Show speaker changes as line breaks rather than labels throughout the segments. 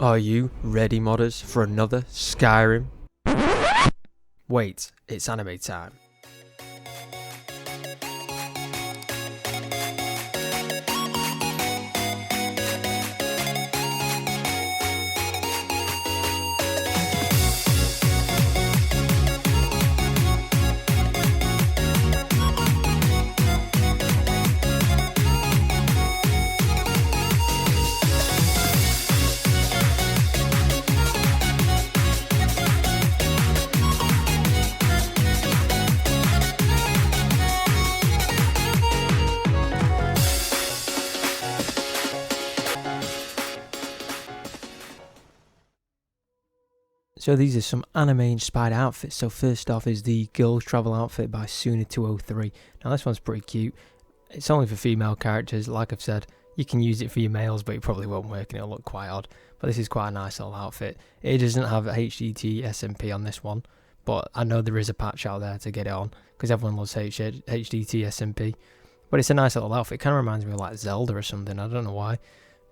Are you ready, modders, for another Skyrim? Wait, it's anime time. So these are some anime inspired outfits. So first off is the girls travel outfit by Suna203. Now this one's pretty cute. It's only for female characters. Like I've said, you can use it for your males, but it probably won't work and it'll look quite odd. But this is quite a nice little outfit. It doesn't have a hdt-SMP on this one, but I know there is a patch out there to get it on because everyone loves hdt-SMP. But it's a nice little outfit. It kind of reminds me of like Zelda or something. I don't know why.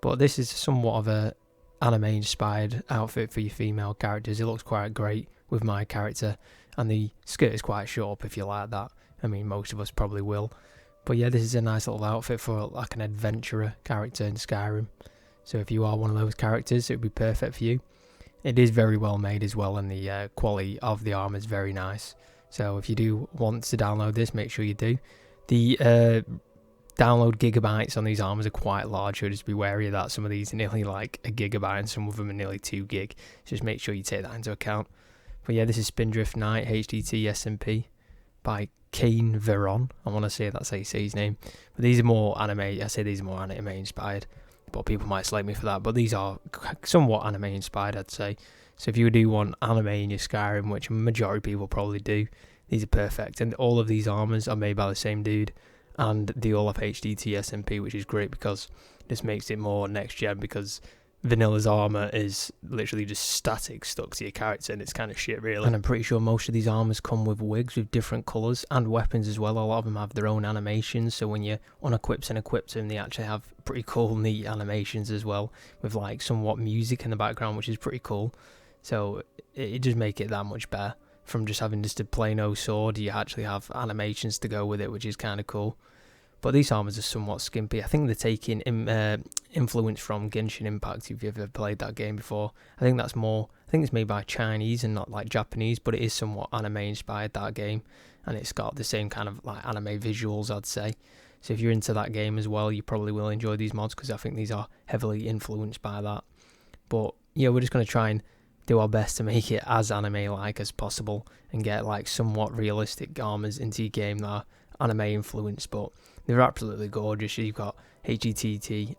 But this is somewhat of a anime inspired outfit for your female characters. It looks quite great with my character, and the skirt is quite short if you like that. I mean, most of us probably will. But yeah, this is a nice little outfit for like an adventurer character in Skyrim. So if you are one of those characters, it would be perfect for you. It is very well made as well, and the quality of the armor is very nice. So if you do want to download this, make sure you do. The download gigabytes on these armors are quite large, so just be wary of that. Some of these are nearly like a gigabyte and some of them are nearly 2 gig. So just make sure you take that into account. But yeah, this is Spindrift Knight hdt-SMP by Veron. I want to say that's how you say his name. But these are more anime. I say these are more anime inspired, but people might slate me for that. But these are somewhat anime inspired, I'd say. So if you do want anime in your Skyrim, which a majority of people probably do, these are perfect. And all of these armors are made by the same dude. And they all have hdt-SMP, which is great because this makes it more next gen, because Vanilla's armor is literally just static, stuck to your character, and it's kind of shit really. And I'm pretty sure most of these armors come with wigs with different colours and weapons as well. A lot of them have their own animations, so when you unequips and equips them, they actually have pretty cool, neat animations as well, with like somewhat music in the background, which is pretty cool. So it does make it that much better. From just having just a plain old sword, you actually have animations to go with it, which is kind of cool. But these armors are somewhat skimpy. I think they're taking influence from Genshin Impact, if you've ever played that game before. I think it's made by Chinese and not like Japanese, but it is somewhat anime inspired, that game. And it's got the same kind of like anime visuals, I'd say. So if you're into that game as well, you probably will enjoy these mods, because I think these are heavily influenced by that. But yeah, we're just going to try and do our best to make it as anime-like as possible and get like somewhat realistic armors into your game that are anime influenced, but they're absolutely gorgeous. You've got hdt-SMP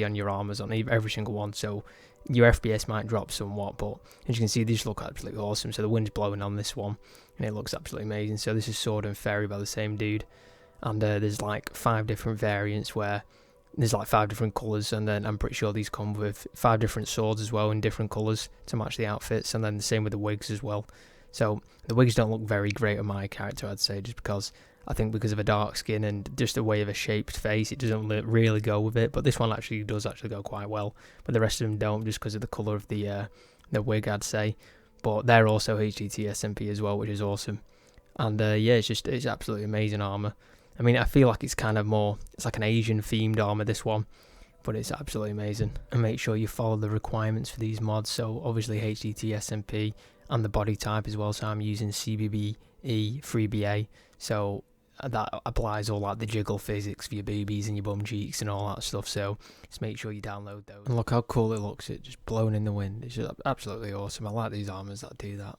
on your armors on every single one, so your FPS might drop somewhat, but as you can see, these look absolutely awesome. So the wind's blowing on this one and it looks absolutely amazing. So this is Sword and Fairy by the same dude, and there's like 5 different variants where there's like 5 different colours, and then I'm pretty sure these come with 5 different swords as well in different colours to match the outfits, and then the same with the wigs as well. So the wigs don't look very great on my character, I'd say, just because I think because of a dark skin and just the way of a shaped face, it doesn't really go with it. But this one actually does go quite well, but the rest of them don't, just because of the colour of the wig, I'd say. But they're also hdt-SMP as well, which is awesome. And yeah, it's absolutely amazing armour. I mean, I feel like it's kind of more, it's like an Asian themed armor, this one, but it's absolutely amazing. And make sure you follow the requirements for these mods. So obviously hdt-SMP and the body type as well. So I'm using CBBE 3BA. So that applies all like the jiggle physics for your boobies and your bum cheeks and all that stuff. So just make sure you download those. And look how cool it looks. It just blowing in the wind. It's just absolutely awesome. I like these armors that do that.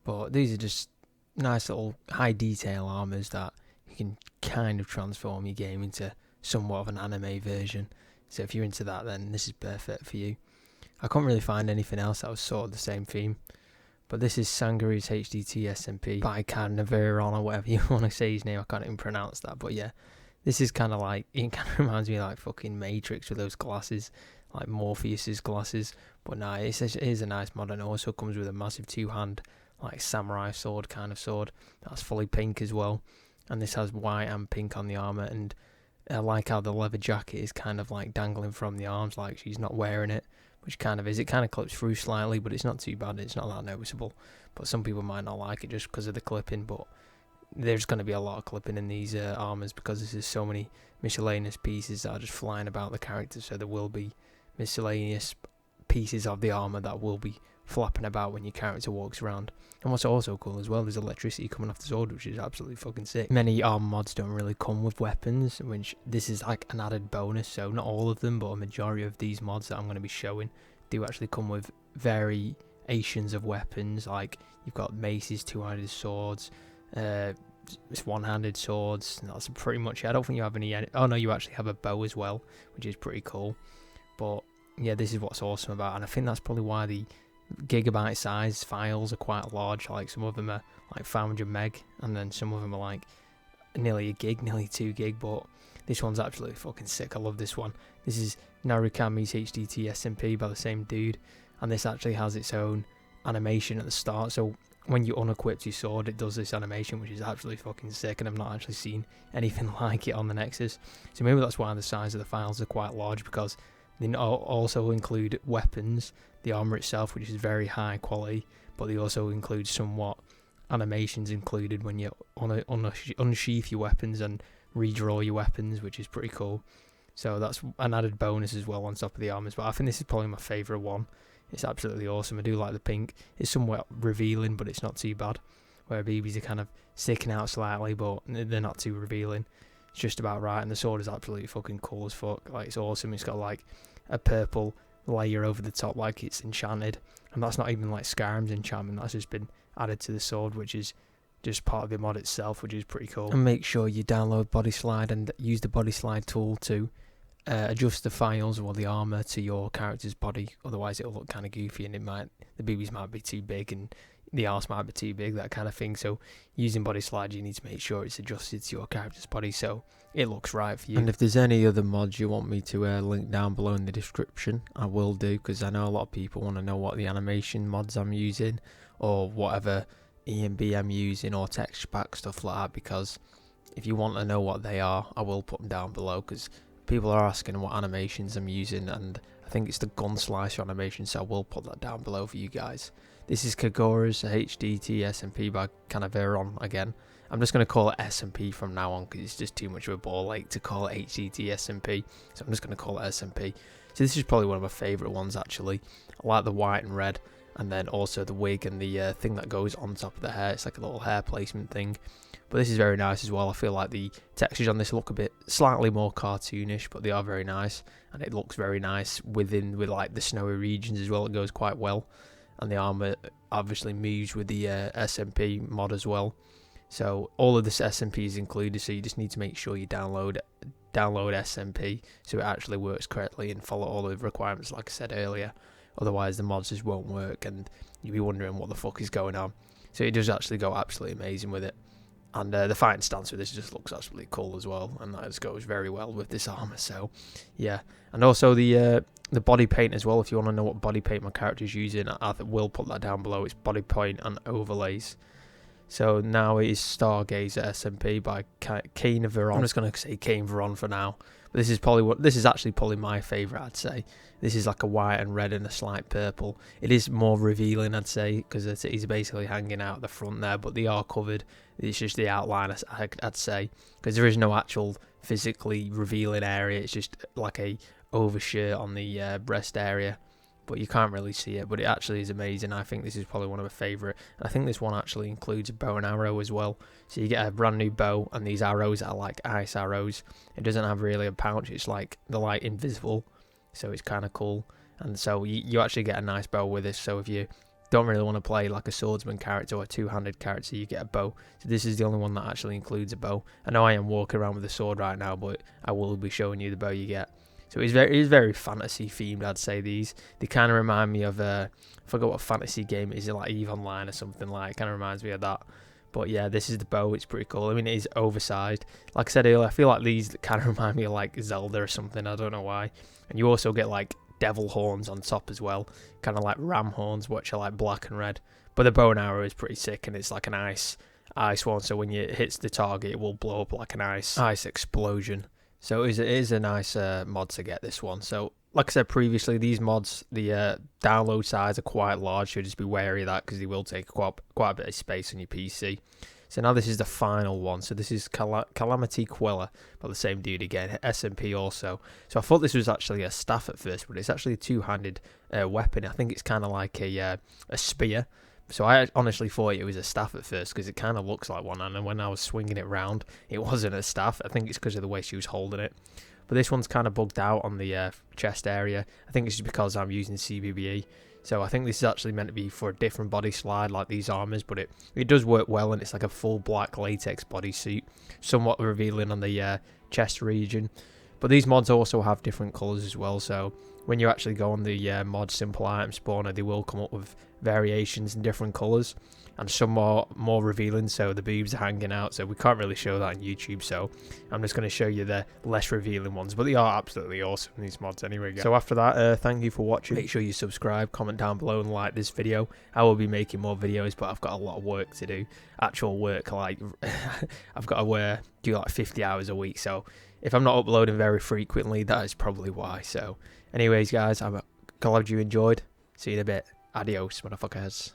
But these are just nice little high detail armors that you can kind of transform your game into somewhat of an anime version. So if you're into that, then this is perfect for you. I can't really find anything else that was sort of the same theme. But this is Sangria's hdt-SMP by Veron, or whatever you want to say his name. I can't even pronounce that. But yeah, this is kind of like, it kind of reminds me of like fucking Matrix with those glasses, like Morpheus's glasses. But nah, it is a nice mod, and it also comes with a massive 2-hand like samurai sword kind of sword. That's fully pink as well. And this has white and pink on the armour, and I like how the leather jacket is kind of like dangling from the arms, like she's not wearing it, which kind of is. It kind of clips through slightly, but it's not too bad. It's not that noticeable. But some people might not like it just because of the clipping. But there's going to be a lot of clipping in these armors because there's so many miscellaneous pieces that are just flying about the characters. So there will be miscellaneous pieces of the armor that will be flapping about when your character walks around. And what's also cool as well, there's electricity coming off the sword, which is absolutely fucking sick. Many armor mods don't really come with weapons, which this is like an added bonus. So not all of them, but a majority of these mods that I'm going to be showing do actually come with variations of weapons. Like you've got maces, two-handed swords, one-handed swords. That's pretty much it. I don't think you have any. Oh no, you actually have a bow as well, which is pretty cool. But yeah, this is what's awesome about it. And I think that's probably why the gigabyte size files are quite large. Like some of them are like 500 meg, and then some of them are like nearly a gig, nearly 2 gig. But this one's absolutely fucking sick. I love this one. This is Narukami's hdt-SMP by the same dude, and this actually has its own animation at the start. So when you unequip your sword, it does this animation, which is absolutely fucking sick, and I've not actually seen anything like it on the Nexus. So maybe that's why the size of the files are quite large, because they also include weapons, the armor itself, which is very high quality, but they also include somewhat animations included when you unsheath your weapons and redraw your weapons, which is pretty cool. So that's an added bonus as well on top of the armors. But I think this is probably my favourite one. It's absolutely awesome. I do like the pink. It's somewhat revealing, but it's not too bad. Where BBs are kind of sticking out slightly, but they're not too revealing. It's just about right, and the sword is absolutely fucking cool as fuck. Like, it's awesome. It's got like a purple layer over the top, like it's enchanted, and that's not even like Skyrim's enchantment. That's just been added to the sword, which is just part of the mod itself, which is pretty cool. And make sure you download Body Slide and use the Body Slide tool to adjust the files or the armor to your character's body. Otherwise, it'll look kind of goofy, and the BBs might be too big, and the arse might be too big, that kind of thing. So using Body Slide, you need to make sure it's adjusted to your character's body so it looks right for you. And if there's any other mods you want me to link down below in the description, I will do, because I know a lot of people want to know what the animation mods I'm using, or whatever ENB I'm using, or texture pack, stuff like that. Because if you want to know what they are, I will put them down below, because people are asking what animations I'm using, and I think it's the gun slicer animation, so I will put that down below for you guys. This is Kagura's hdt-SMP by Veron again. I'm just going to call it SMP from now on, because it's just too much of a ball ache to call it hdt-SMP, so I'm just going to call it SMP. So this is probably one of my favourite ones, actually. I like the white and red, and then also the wig and the thing that goes on top of the hair. It's like a little hair placement thing. But this is very nice as well. I feel like the textures on this look a bit slightly more cartoonish, but they are very nice, and it looks very nice with like the snowy regions as well. It goes quite well, and the armor obviously moves with the SMP mod as well. So all of this SMP is included, so you just need to make sure you download SMP so it actually works correctly and follow all the requirements like I said earlier. Otherwise the mods just won't work, and you'll be wondering what the fuck is going on. So it does actually go absolutely amazing with it. And the fighting stance with this just looks absolutely cool as well, and that just goes very well with this armor. So yeah, and also the body paint as well. If you want to know what body paint my character's using, I will put that down below. It's body paint and overlays. So now it is Stargazer SMP by Qingshu. I'm just gonna say Qingshu for now. But this is actually probably my favourite, I'd say. This is like a white and red and a slight purple. It is more revealing, I'd say, because he's basically hanging out the front there, but they are covered. It's just the outline, I'd say, because there is no actual physically revealing area. It's just like a overshirt on the breast area, but you can't really see it. But it actually is amazing. I think this is probably one of my favourite. I think this one actually includes a bow and arrow as well. So you get a brand new bow, and these arrows are like ice arrows. It doesn't have really a pouch. It's like they're like invisible, so it's kind of cool. And so you actually get a nice bow with this. So if you don't really want to play like a swordsman character or a two-handed character, you get a bow. So this is the only one that actually includes a bow. I know I am walking around with a sword right now, but I will be showing you the bow you get. So it is very fantasy themed, I'd say. They kind of remind me of I forgot what fantasy game it is, like EVE Online or something like. It kind of reminds me of that. But yeah, this is the bow. It's pretty cool. I mean, it is oversized. Like I said earlier, I feel like these kind of remind me of like Zelda or something. I don't know why. And you also get like devil horns on top as well, kind of like ram horns, which are like black and red. But the bow and arrow is pretty sick, and it's like an ice one. So when it hits the target, it will blow up like an ice explosion. So it is a nice mod to get, this one. So like I said previously, these mods, the download size are quite large, so just be wary of that because they will take quite a bit of space on your PC. So now this is the final one. So this is Calamity Queller, by the same dude again, SMP also. So I thought this was actually a staff at first, but it's actually a two-handed weapon. I think it's kind of like a spear. So I honestly thought it was a staff at first because it kind of looks like one, and when I was swinging it round, it wasn't a staff. I think it's because of the way she was holding it. But this one's kind of bugged out on the chest area. I think it's just because I'm using CBBE. So I think this is actually meant to be for a different body slide like these armors, but it does work well, and it's like a full black latex bodysuit, somewhat revealing on the chest region. But these mods also have different colours as well, so when you actually go on the mod simple item spawner, they will come up with variations in different colours, and some more revealing, so the boobs are hanging out, so we can't really show that on YouTube, so I'm just going to show you the less revealing ones, but they are absolutely awesome, these mods anyway, guys. So after that, thank you for watching. Make sure you subscribe, comment down below, and like this video. I will be making more videos, but I've got a lot of work to do, actual work, like I've got to do like 50 hours a week, so if I'm not uploading very frequently, that is probably why. So anyways, guys, I'm glad you enjoyed. See you in a bit. Adios, motherfuckers.